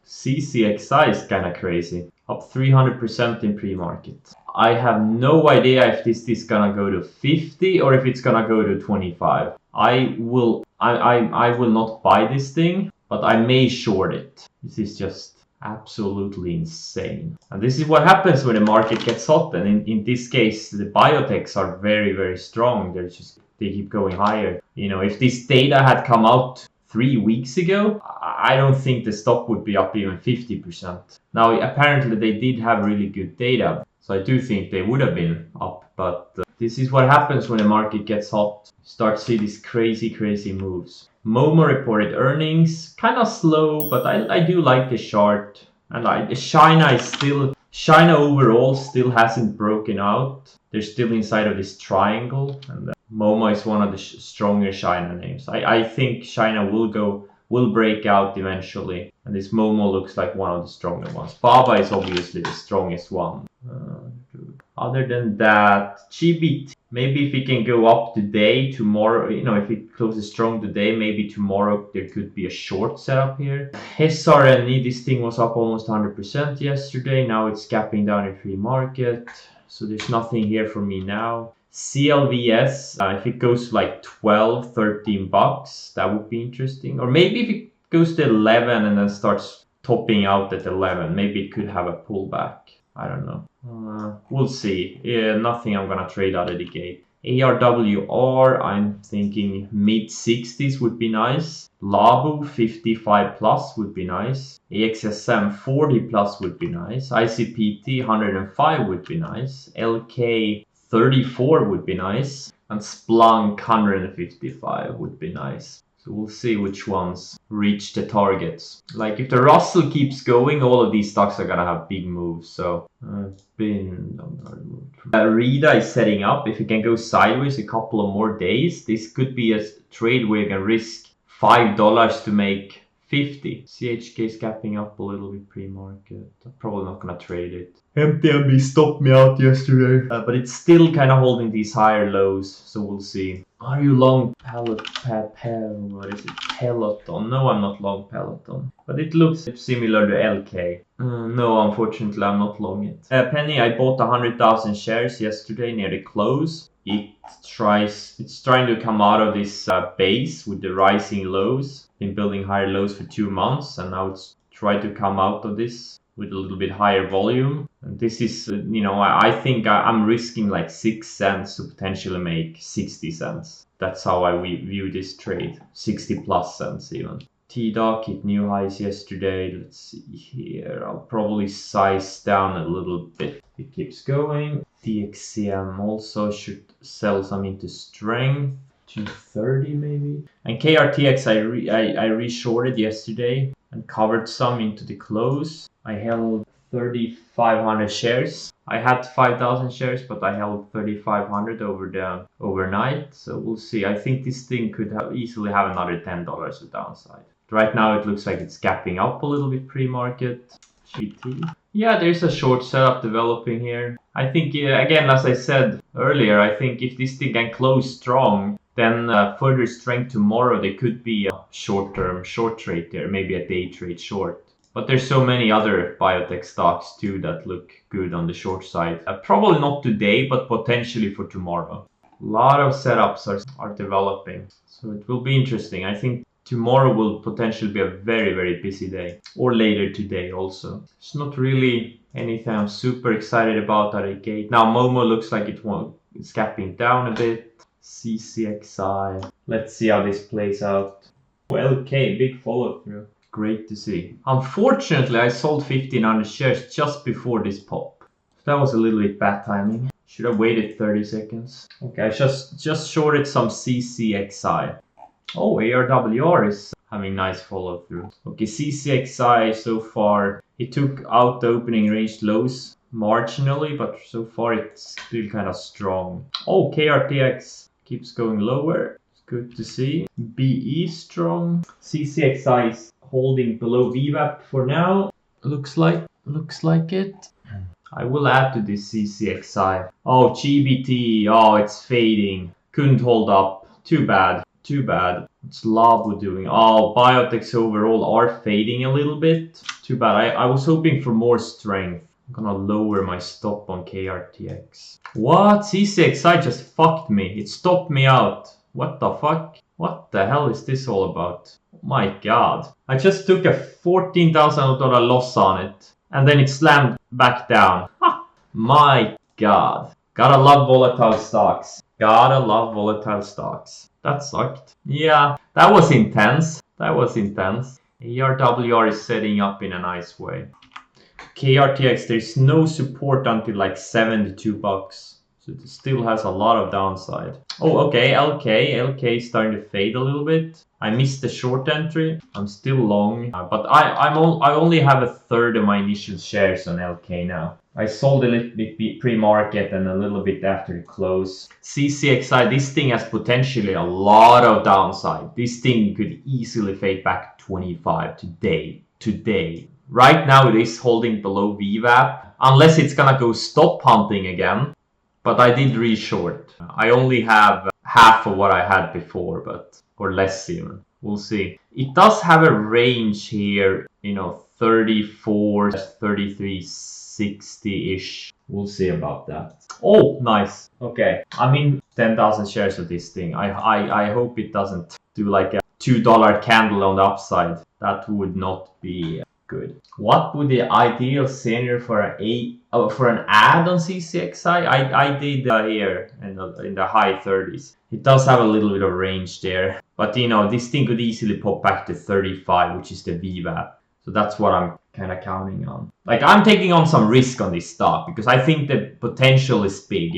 CCXI is kind of crazy. Up 300% in pre-market. I have no idea if this is gonna go to 50 or if it's gonna go to 25. I will not buy this thing, but I may short it. This is just absolutely insane. And this is what happens when the market gets hot. And in this case, the biotechs are very, very strong. They keep going higher. You know, if this data had come out 3 weeks ago, I don't think the stock would be up even 50%. Now, apparently they did have really good data, so I do think they would have been up, but this is what happens when the market gets hot. Start to see these crazy moves. Momo reported earnings, kind of slow, but I do like the chart. And China overall still hasn't broken out. They're still inside of this triangle, and Momo is one of the stronger China names. I think China will break out eventually, and this Momo looks like one of the stronger ones. Baba is obviously the strongest one. Other than that, GBT, maybe if it can go up today, tomorrow, you know, if it closes strong today, maybe tomorrow there could be a short setup here. SRNE, this thing was up almost 100% yesterday. Now it's gapping down in free market, so there's nothing here for me now. CLVS, if it goes like 12, 13 bucks, that would be interesting. Or maybe if it goes to 11 and then starts topping out at 11, maybe it could have a pullback. I don't know. We'll see. Yeah, nothing I'm gonna trade out of the gate. ARWR, I'm thinking mid 60s would be nice. Labu 55 plus would be nice. AXSM 40 plus would be nice. ICPT 105 would be nice. LK 34 would be nice, and Splunk 155 would be nice. So we'll see which ones reach the targets. Like if the Russell keeps going, all of these stocks are gonna have big moves. So Rida is setting up. If it can go sideways a couple of more days, this could be a trade where you can risk $5 to make 50. CHK is gapping up a little bit pre-market. I'm probably not gonna trade it. MTMB stopped me out yesterday, but it's still kind of holding these higher lows, so we'll see. Are you long Peloton? No, I'm not long Peloton, but it looks similar to LK. No, unfortunately, I'm not long it. Penny, I bought 100,000 shares yesterday near the close. It's trying to come out of this base with the rising lows. Been building higher lows for 2 months, and now it's tried to come out of this with a little bit higher volume. And this is, you know, I think I'm risking like 6 cents to potentially make 60 cents. That's how I view this trade. 60 plus cents even. TDOC hit new highs yesterday. Let's see here. I'll probably size down a little bit. It keeps going. DXCM also should sell some into strength. 230 maybe. And KRTX I re-shorted yesterday and covered some into the close. I held 3,500 shares. I had 5,000 shares, but I held 3,500 overnight. So we'll see. I think this thing could easily have another $10 of downside. Right now it looks like it's gapping up a little bit pre-market. GT. Yeah, there's a short setup developing here. I think, again, as I said earlier, I think if this thing can close strong, then further strength tomorrow, there could be a short-term short trade there, maybe a day trade short. But there's so many other biotech stocks too that look good on the short side. Probably not today, but potentially for tomorrow. A lot of setups are developing, so it will be interesting. I think tomorrow will potentially be a very, very busy day, or later today also. It's not really anything I'm super excited about at a gate. Now Momo looks like it's gapping down a bit. CCXI. Let's see how this plays out. LK, big follow through. Great to see. Unfortunately, I sold 1,500 shares just before this pop. That was a little bit bad timing. Should have waited 30 seconds. Okay, I just shorted some CCXI. Oh, ARWR is having nice follow through. Okay, CCXI so far, it took out the opening range lows marginally, but so far it's still kind of strong. Oh, KRTX keeps going lower. It's good to see. BE strong. CCXI is holding below VWAP for now. Looks like it. I will add to this CCXI. Oh, GBT. Oh, it's fading. Couldn't hold up. Too bad. too bad. What's Labo doing? Oh, Biotechs overall are fading a little bit. Too bad. I was hoping for more strength. I'm gonna lower my stop on KRTX. What? CCXI just fucked me. It stopped me out. What the fuck? What the hell is this all about? Oh my god. I just took a $14,000 loss on it. And then it slammed back down. Ha! My god. Gotta love volatile stocks. Gotta love volatile stocks. That sucked. Yeah, that was intense. That was intense. ARWR is setting up in a nice way. KRTX, there's no support until like 72 bucks. So it still has a lot of downside. Oh, okay, LK is starting to fade a little bit. I missed the short entry. I'm still long, but I only have a third of my initial shares on LK now. I sold a little bit pre-market and a little bit after the close. CCXI, this thing has potentially a lot of downside. This thing could easily fade back 25 today. Right now it is holding below VWAP, unless it's gonna go stop hunting again. But I did re-short. I only have half of what I had before, or less even. We'll see. It does have a range here, 34, 33, 60-ish. We'll see about that. Oh, nice. Okay. I'm in 10,000 shares of this thing. I hope it doesn't do like a $2 candle on the upside. That would not be good. What would the ideal scenario for an ad on CCXI? I did here in the high 30s. It does have a little bit of range there, but this thing could easily pop back to 35, which is the VWAP. So that's what I'm kind of counting on. Like, I'm taking on some risk on this stock because I think the potential is big.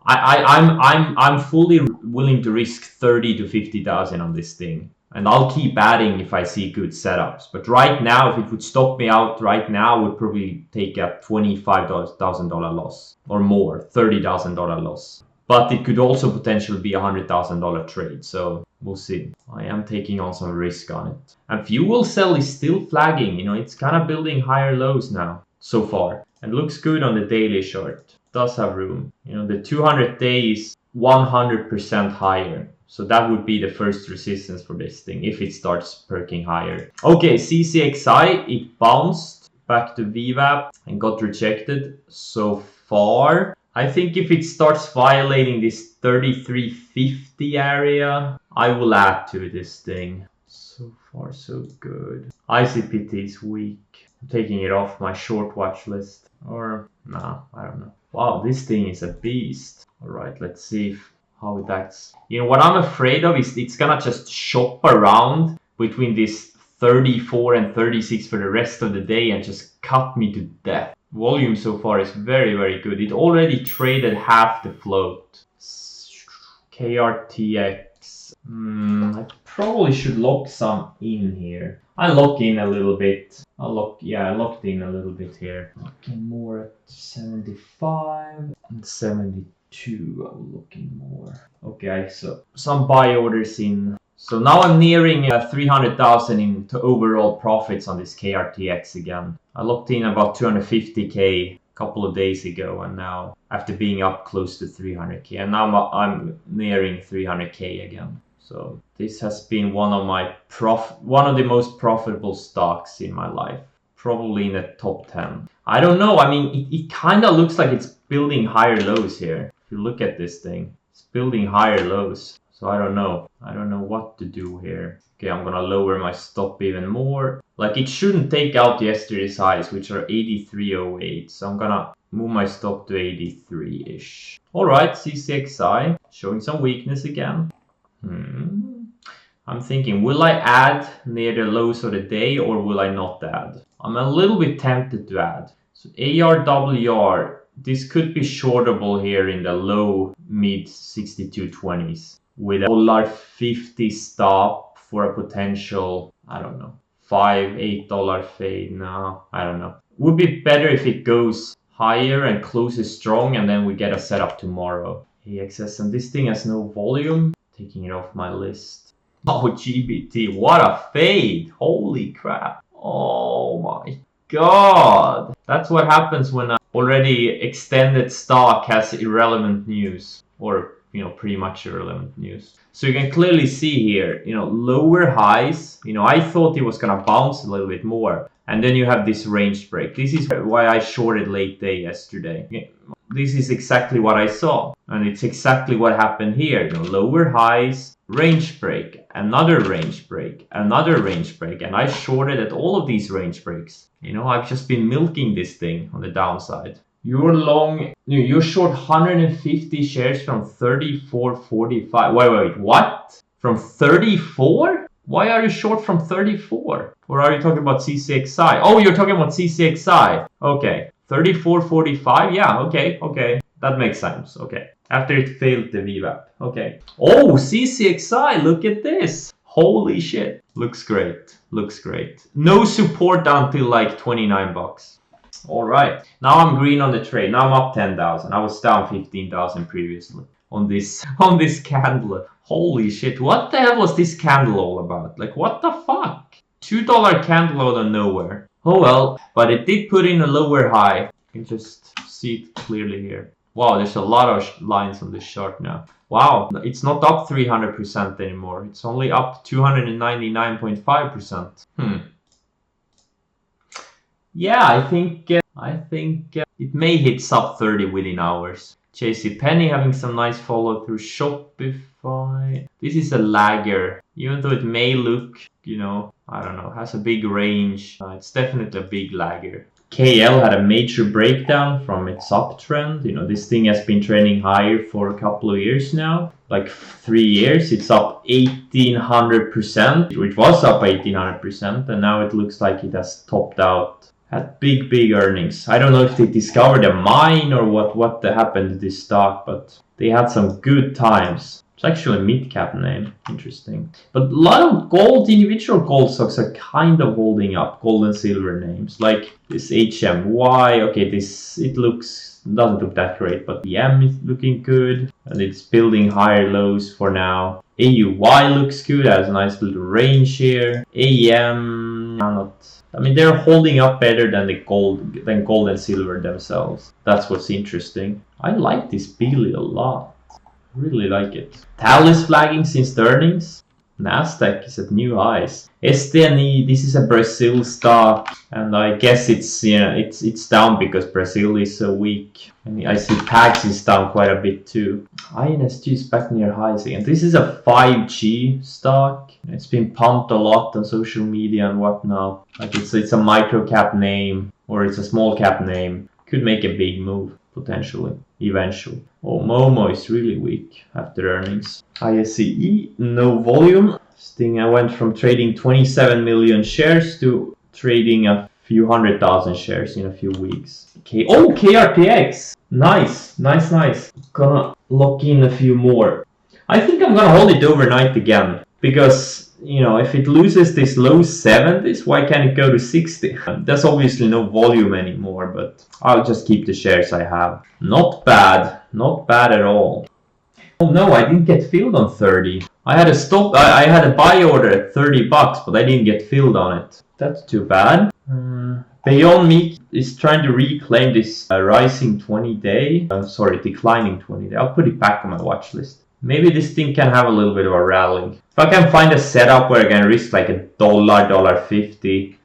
I'm fully willing to risk 30 to 50,000 on this thing. And I'll keep adding if I see good setups. But right now, if it would stop me out right now, I would probably take a $25,000 loss or more, $30,000 loss. But it could also potentially be a $100,000 trade. So we'll see. I am taking on some risk on it. And fuel cell is still flagging. It's kind of building higher lows now so far. And looks good on the daily chart. Does have room. The 200 day is 100% higher. So that would be the first resistance for this thing if it starts perking higher. Okay, CCXI, it bounced back to VWAP and got rejected so far. I think if it starts violating this 3350 area, I will add to this thing. So far, so good. ICPT is weak. I'm taking it off my short watch list. Or, nah, I don't know. Wow, this thing is a beast. All right, let's see how it acts. What I'm afraid of is it's gonna just shop around between this 34 and 36 for the rest of the day and just cut me to death. Volume so far is very, very good. It already traded half the float. KRTX. I probably should lock some in here. I lock in a little bit. I locked in a little bit here. Looking more at 75 and 72. I'm looking more. Okay, so some buy orders in. So now I'm nearing 300,000 in overall profits on this KRTX again. I locked in about 250k a couple of days ago, and now after being up close to 300k, and now I'm nearing 300k again. So this has been one of the most profitable stocks in my life. Probably in the top 10. I don't know. I mean, it kind of looks like it's building higher lows here. If you look at this thing, it's building higher lows. So I don't know. I don't know what to do here. Okay, I'm gonna lower my stop even more. Like, it shouldn't take out yesterday's highs, which are 83.08. So I'm gonna move my stop to 83-ish. Alright, CCXI showing some weakness again. I'm thinking, will I add near the lows of the day or will I not add? I'm a little bit tempted to add. So ARWR, this could be shortable here in the low mid 62.20s with a $1.50 stop for a potential, I don't know, $5-8 fade. No, I don't know. Would be better if it goes higher and closes strong and then we get a setup tomorrow. AXS, and this thing has no volume. Taking it off my list. Oh, GBT, what a fade. Holy crap. Oh my god. That's what happens when an already extended stock has irrelevant news. Or pretty much irrelevant news. So you can clearly see here, lower highs. I thought it was gonna bounce a little bit more, and then you have this range break. This is why I shorted late day yesterday. This is exactly what I saw, and it's exactly what happened here. Lower highs, range break, another range break, another range break, and I shorted at all of these range breaks. I've just been milking this thing on the downside. You're short 150 shares from 34.45. Wait, what? From 34? Why are you short from 34? Or are you talking about CCXI? Oh, you're talking about CCXI. Okay. 34.45? Yeah, okay. That makes sense. Okay. After it failed the VWAP. Okay. Oh, CCXI, look at this. Holy shit. Looks great. No support until like 29 bucks. All right. Now I'm green on the trade. Now I'm up 10,000. I was down 15,000 previously on this candle. Holy shit. What the hell was this candle all about? Like, what the fuck? $2 candle out of nowhere. Oh well, but it did put in a lower high. You can just see it clearly here. Wow, there's a lot of lines on this chart now. Wow, it's not up 300% anymore. It's only up 299.5%. Yeah, I think it may hit sub 30 within hours. JCPenney having some nice follow through. Shopify. This is a lagger. Even though it may look, I don't know, has a big range. It's definitely a big lagger. KL had a major breakdown from its uptrend. This thing has been trending higher for a couple of years now. Like 3 years, it's up 1800%. It was up 1800%, and now it looks like it has topped out. Had big earnings. I don't know if they discovered a mine or what happened to this stock, but they had some good times. It's actually a mid-cap name. Interesting. But a lot of individual gold stocks are kind of holding up. Gold and silver names. Like this HMY. Okay, doesn't look that great, but the M is looking good. And it's building higher lows for now. AUY looks good. Has a nice little range here. AM, they're holding up better than gold and silver themselves. That's what's interesting. I like this Billy a lot. Really like it. TAL is flagging since the earnings. Nasdaq is at new highs. STNE, this is a Brazil stock, and I guess it's down because Brazil is so weak. And I see PAX is down quite a bit too. INSG is back near highs again. This is a 5G stock. It's been pumped a lot on social media and whatnot. Like it's a micro cap name or it's a small cap name. Could make a big move potentially, eventually. Oh, Momo is really weak after earnings. ISCE, no volume. This thing I went from trading 27 million shares to trading a few 100,000 shares in a few weeks. KRTX. Nice. Gonna lock in a few more. I think I'm gonna hold it overnight again because if it loses this low 70s, why can't it go to 60? There's obviously no volume anymore, but I'll just keep the shares I have. Not bad at all. Oh no, I didn't get filled on 30. I had a buy order at 30 bucks, but I didn't get filled on it. That's too bad. Beyond Meat is trying to reclaim this declining 20-day. I'll put it back on my watch list. Maybe this thing can have a little bit of a rally. If I can find a setup where I can risk like $1.50,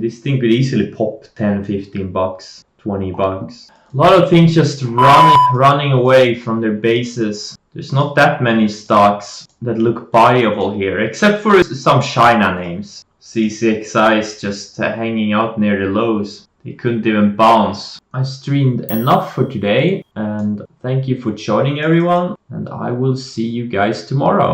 this thing could easily pop 10, 15 bucks, 20 bucks. A lot of things just running away from their bases. There's not that many stocks that look buyable here, except for some China names. CCXI is just hanging out near the lows. They couldn't even bounce. I streamed enough for today, and thank you for joining everyone, and I will see you guys tomorrow.